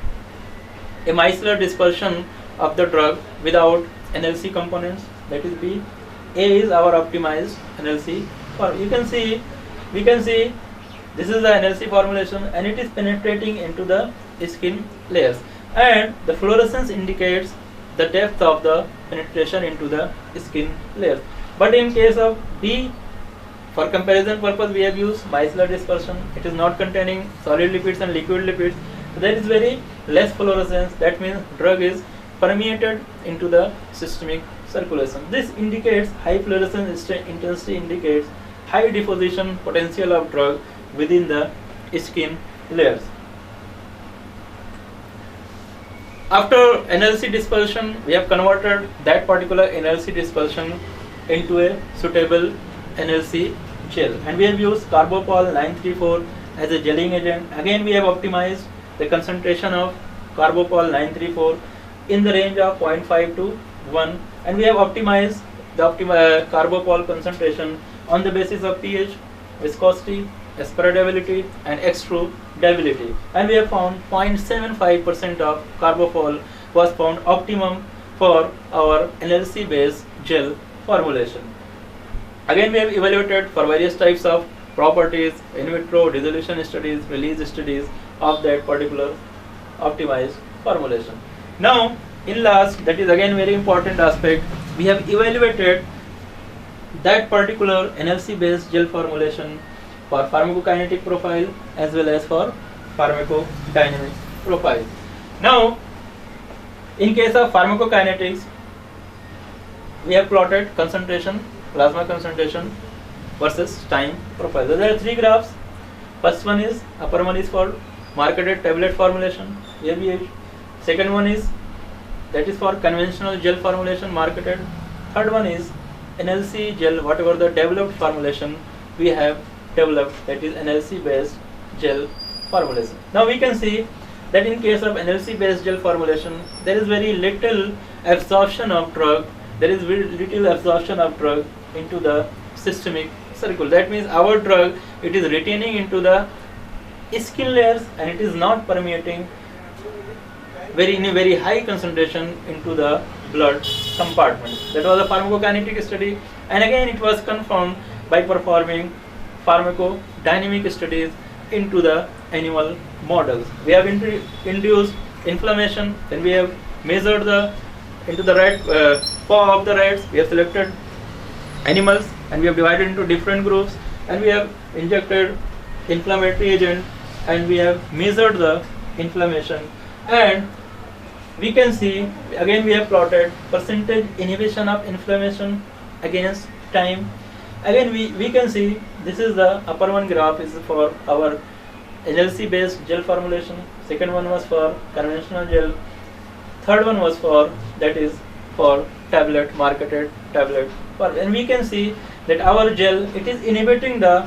a micellar dispersion of the drug without NLC components, that is B. A is our optimized NLC. We can see this is the NLC formulation and it is penetrating into the skin layers, and the fluorescence indicates the depth of the penetration into the skin layers. But in case of B, for comparison purpose, we have used micellar dispersion. It is not containing solid lipids and liquid lipids. So there is very less fluorescence. That means drug is permeated into the systemic circulation. This indicates high fluorescence intensity, indicates high deposition potential of drug within the skin layers. After NLC dispersion, we have converted that particular NLC dispersion into a suitable NLC gel, and we have used carbopol 934 as a gelling agent. Again, we have optimized the concentration of carbopol 934 in the range of 0.5 to 1, and we have optimized the carbopol concentration on the basis of pH, viscosity, aspirability and extrudability, and we have found 0.75% of carbopol was found optimum for our NLC based gel formulation. Again, we have evaluated for various types of properties, in vitro dissolution studies, release studies of that particular optimized formulation. Now in last, that is again very important aspect, we have evaluated that particular NLC based gel formulation for pharmacokinetic profile as well as for pharmacodynamic profile. Now, in case of pharmacokinetics, we have plotted concentration, plasma concentration versus time profile. So there are three graphs. First one is, upper one is for marketed tablet formulation, ABH. Second one is, that is for conventional gel formulation, marketed. Third one is NLC gel, whatever the developed formulation we have developed, that is NLC based gel formulation. Now we can see that in case of NLC based gel formulation, there is very little absorption of drug, into the systemic circle. That means our drug, it is retaining into the skin layers and it is not permeating in a very high concentration into the blood compartment. That was a pharmacokinetic study, and again it was confirmed by performing pharmacodynamic studies into the animal models. We have induced inflammation, then we have measured into the rat paw of the rats. We have selected animals and we have divided into different groups, and we have injected inflammatory agent and we have measured the inflammation, and we can see again we have plotted percentage inhibition of inflammation against time. Again we can see this is the upper one graph is for our NLC based gel formulation, second one was for conventional gel, third one was for, that is for tablet, marketed tablet, and we can see that our gel, it is inhibiting the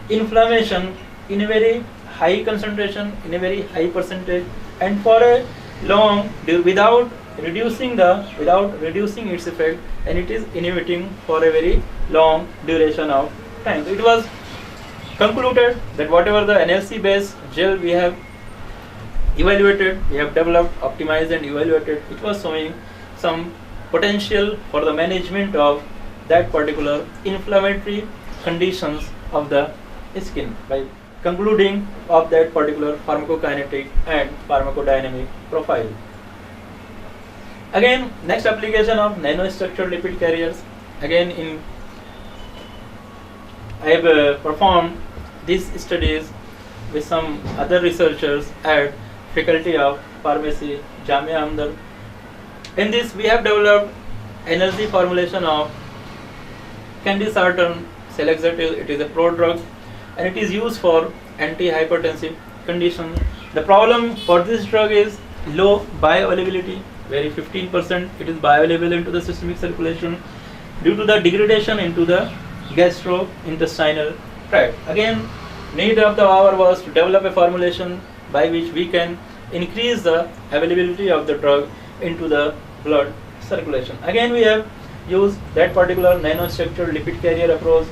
inflammation in a very high concentration, in a very high percentage, and for a long without reducing its effect, and it is inhibiting for a very long duration of time. So it was concluded that whatever the NLC based gel we have evaluated, we have developed, optimized and evaluated, it was showing some potential for the management of that particular inflammatory conditions of the skin by concluding of that particular pharmacokinetic and pharmacodynamic profile. Again, next application of nanostructured lipid carriers. Again, I have performed these studies with some other researchers at Faculty of Pharmacy, Jamia Ahmedabad. In this, we have developed NLC formulation of candesartan Celaxetil. It is a prodrug and it is used for anti-hypertensive condition. The problem for this drug is low bioavailability, very 15% it is bioavailable into the systemic circulation due to the degradation into the gastrointestinal tract. Again, need of the hour was to develop a formulation by which we can increase the availability of the drug into the blood circulation. Again, we have used that particular nanostructured lipid carrier approach.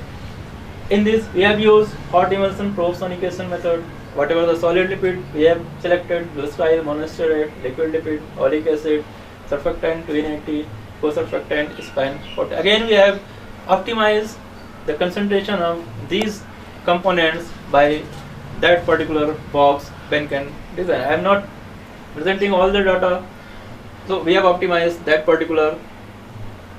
In this, we have used hot emulsion probe sonication method. Whatever the solid lipid we have selected, glycerol, monostearate, liquid lipid, oleic acid, surfactant 280, co-surfactant, spine. Again, we have optimized the concentration of these components by that particular box Benken design. I am not presenting all the data. So we have optimized that particular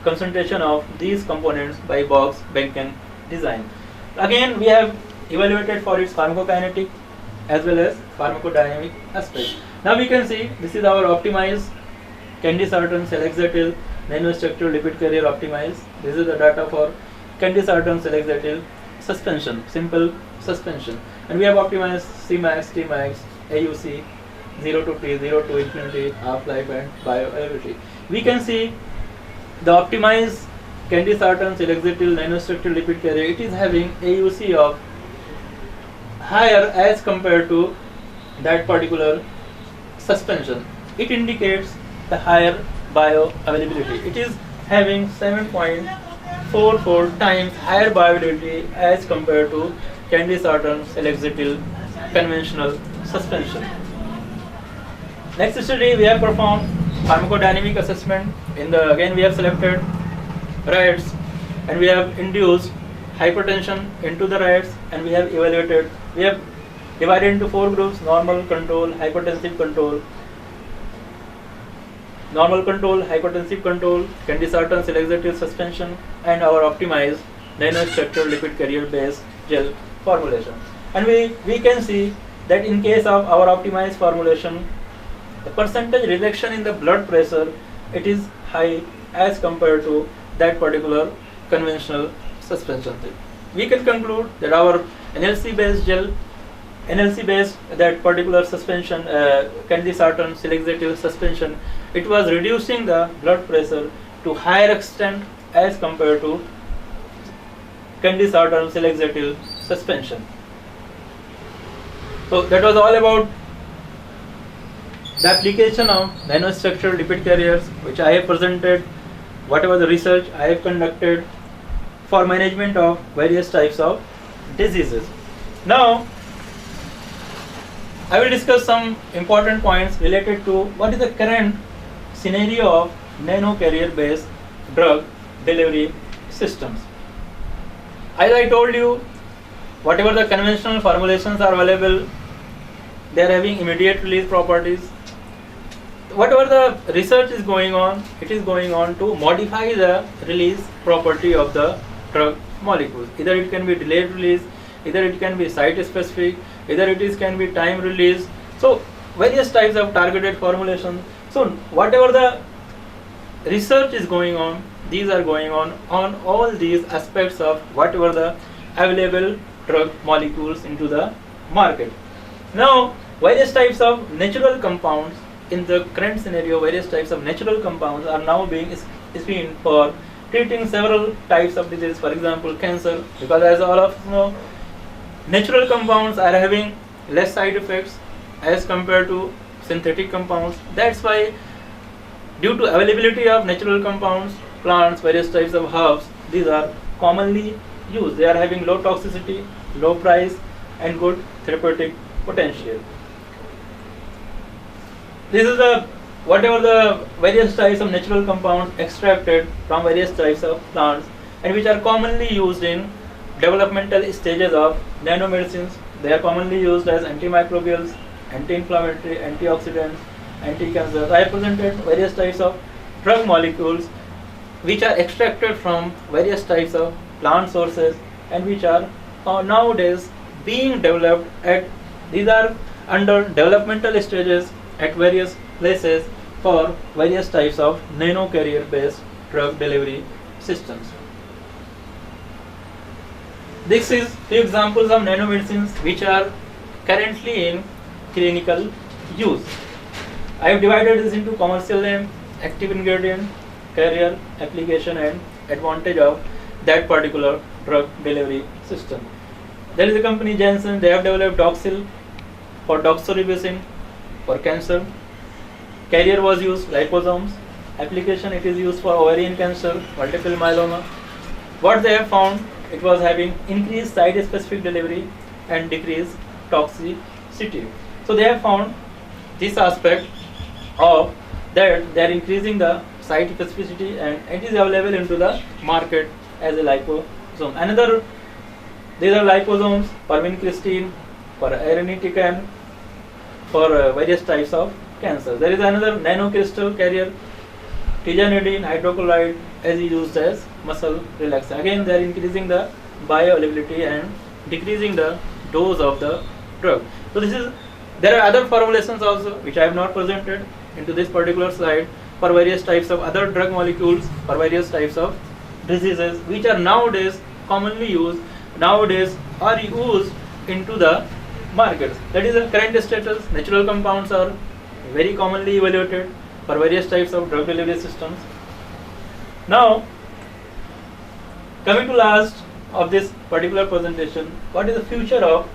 concentration of these components by box Benken design. Again, we have evaluated for its pharmacokinetic as well as pharmacodynamic aspect. Now we can see this is our optimized candesartan Celaxetil nanostructured lipid carrier optimized. This is the data for candesartan Celaxetil suspension, simple suspension, and we have optimized Cmax, Tmax, AUC, 0 to T, 0 to infinity, half-life and bioavailability. We can see the optimized candesartan Celaxetil nanostructured lipid carrier, it is having AUC of higher as compared to that particular suspension. It indicates the higher bioavailability. It is having 7.44 times higher bioavailability as compared to candesartan Celaxetil conventional suspension. Next study, we have performed pharmacodynamic assessment. Again we have selected rats and we have induced hypertension into the rats, and we have evaluated. We have divided into 4 groups: normal, control, hypertensive control, normal control, hypertensive control, Candesartan laxative suspension, and our optimized nanostructured lipid carrier based gel formulation. And we can see that in case of our optimized formulation, the percentage reduction in the blood pressure, it is high as compared to that particular conventional suspension thing. We can conclude that our NLC based that particular suspension, Candesartan laxative suspension, it was reducing the blood pressure to higher extent as compared to Candesartan laxative suspension. So that was all about the application of nanostructured lipid carriers, which I have presented, whatever the research I have conducted for management of various types of diseases. Now, I will discuss some important points related to what is the current scenario of nano carrier based drug delivery systems. As I told you, whatever the conventional formulations are available, they are having immediate release properties. Whatever the research is going on, it is going on to modify the release property of the drug molecules. Either it can be delayed release, either it can be site specific, either it can be time release. So various types of targeted formulations. So whatever the research is going on, these are going on all these aspects of whatever the available drug molecules into the market. Now various types of natural compounds, in the current scenario, various types of natural compounds are now being seen for treating several types of diseases. For example, cancer, because as all of you know, natural compounds are having less side effects as compared to synthetic compounds. That's why, due to availability of natural compounds, plants, various types of herbs, these are commonly used. They are having low toxicity, low price, and good therapeutic potential. This is whatever the various types of natural compounds extracted from various types of plants, and which are commonly used in developmental stages of nanomedicines. They are commonly used as antimicrobials, anti-inflammatory, antioxidants, anti-cancer. I have presented various types of drug molecules which are extracted from various types of plant sources and which are nowadays being developed these are under developmental stages at various places for various types of nano carrier based drug delivery systems. This is few examples of nanomedicines which are currently in clinical use. I have divided this into commercial name, active ingredient, carrier, application, and advantage of that particular drug delivery system. There is a company Janssen, they have developed Doxil for doxorubicin for cancer. Carrier was used liposomes. Application, it is used for ovarian cancer, multiple myeloma. What they have found, it was having increased site specific delivery and decreased toxicity. So they have found this aspect of that they are increasing the site specificity and it is available into the market as a liposome. Another, these are liposomes, pervincristin, for irinotecan, for various types of cancer. There is another nanocrystal carrier, tijanidine hydrochloride, as used as muscle relaxant. Again, they are increasing the bioavailability and decreasing the dose of the drug. So there are other formulations also which I have not presented into this particular slide for various types of other drug molecules for various types of diseases which are nowadays commonly used, are used into the markets. That is the current status. Natural compounds are very commonly evaluated for various types of drug delivery systems. Now, coming to last of this particular presentation, what is the future of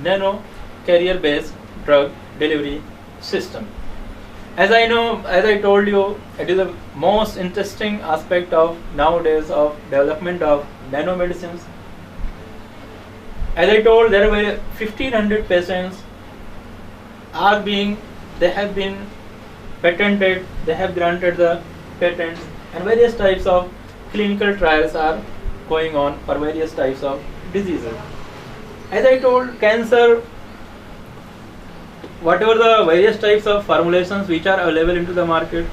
nano carrier based drug delivery system? As I told you, it is the most interesting aspect of nowadays of development of nanomedicines. As I told, there were 1500 patients they have been patented, they have granted the patents, and various types of clinical trials are going on for various types of diseases. As I told, cancer, whatever the various types of formulations which are available into the market,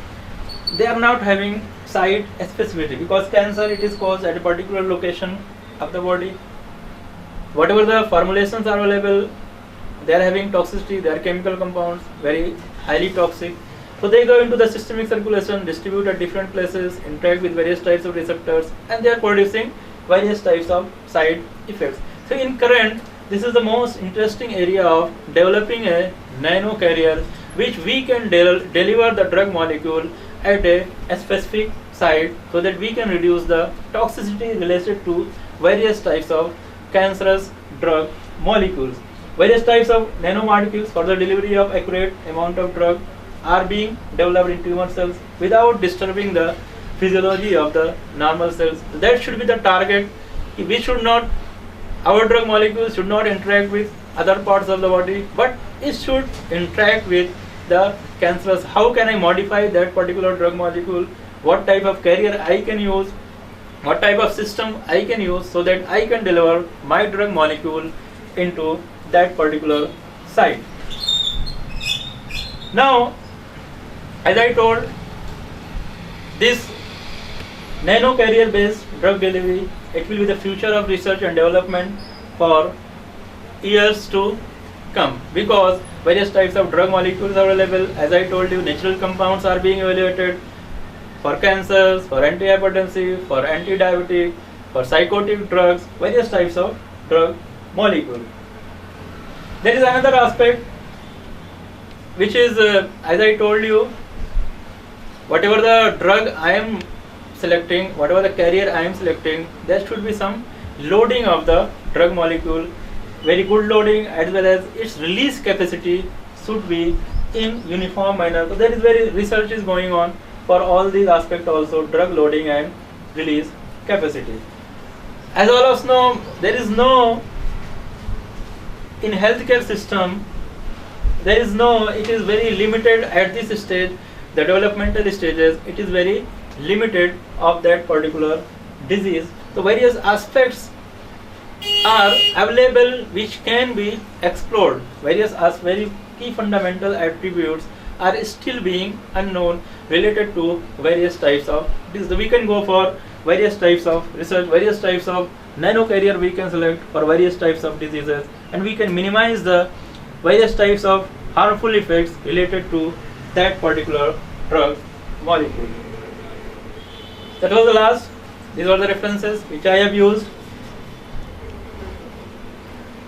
they are not having site specificity, because cancer, it is caused at a particular location of the body. Whatever the formulations are available, they are having toxicity, they are chemical compounds, very highly toxic. So they go into the systemic circulation, distribute at different places, interact with various types of receptors, and they are producing various types of side effects. So in current, this is the most interesting area of developing a nano carrier which we can deliver the drug molecule at a specific site, so that we can reduce the toxicity related to various types of cancerous drug molecules. Various types of nanomolecules for the delivery of accurate amount of drug are being developed in tumor cells without disturbing the physiology of the normal cells. That should be the target. We should not, our drug molecules should not interact with other parts of the body, but it should interact with the cancerous. How can I modify that particular drug molecule? What type of carrier I can use? What type of system I can use, so that I can deliver my drug molecule into that particular site. Now, as I told, this nano carrier based drug delivery, it will be the future of research and development for years to come, because various types of drug molecules are available. As I told you, natural compounds are being evaluated for cancers, for antihypertensive, for anti-diabetic, for psychotic drugs, various types of drug molecules. There is another aspect which is, as I told you, whatever the drug I am selecting, whatever the carrier I am selecting, there should be some loading of the drug molecule, very good loading, as well as its release capacity should be in uniform manner. So there is very research is going on for all these aspects also, drug loading and release capacity. As all of us know, there is no, in healthcare system, there is no, it is very limited at this stage, the developmental stages, it is very limited of that particular disease. So various aspects are available which can be explored. Various very key fundamental attributes are still being unknown related to various types of disease. We can go for various types of research, various types of nano carrier we can select for various types of diseases, and we can minimize the various types of harmful effects related to that particular drug molecule. That was the last. These are the references which I have used.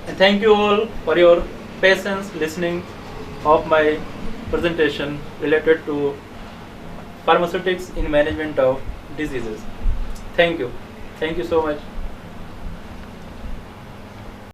And thank you all for your patience listening of my presentation related to pharmaceutics in management of diseases. Thank you. Thank you so much.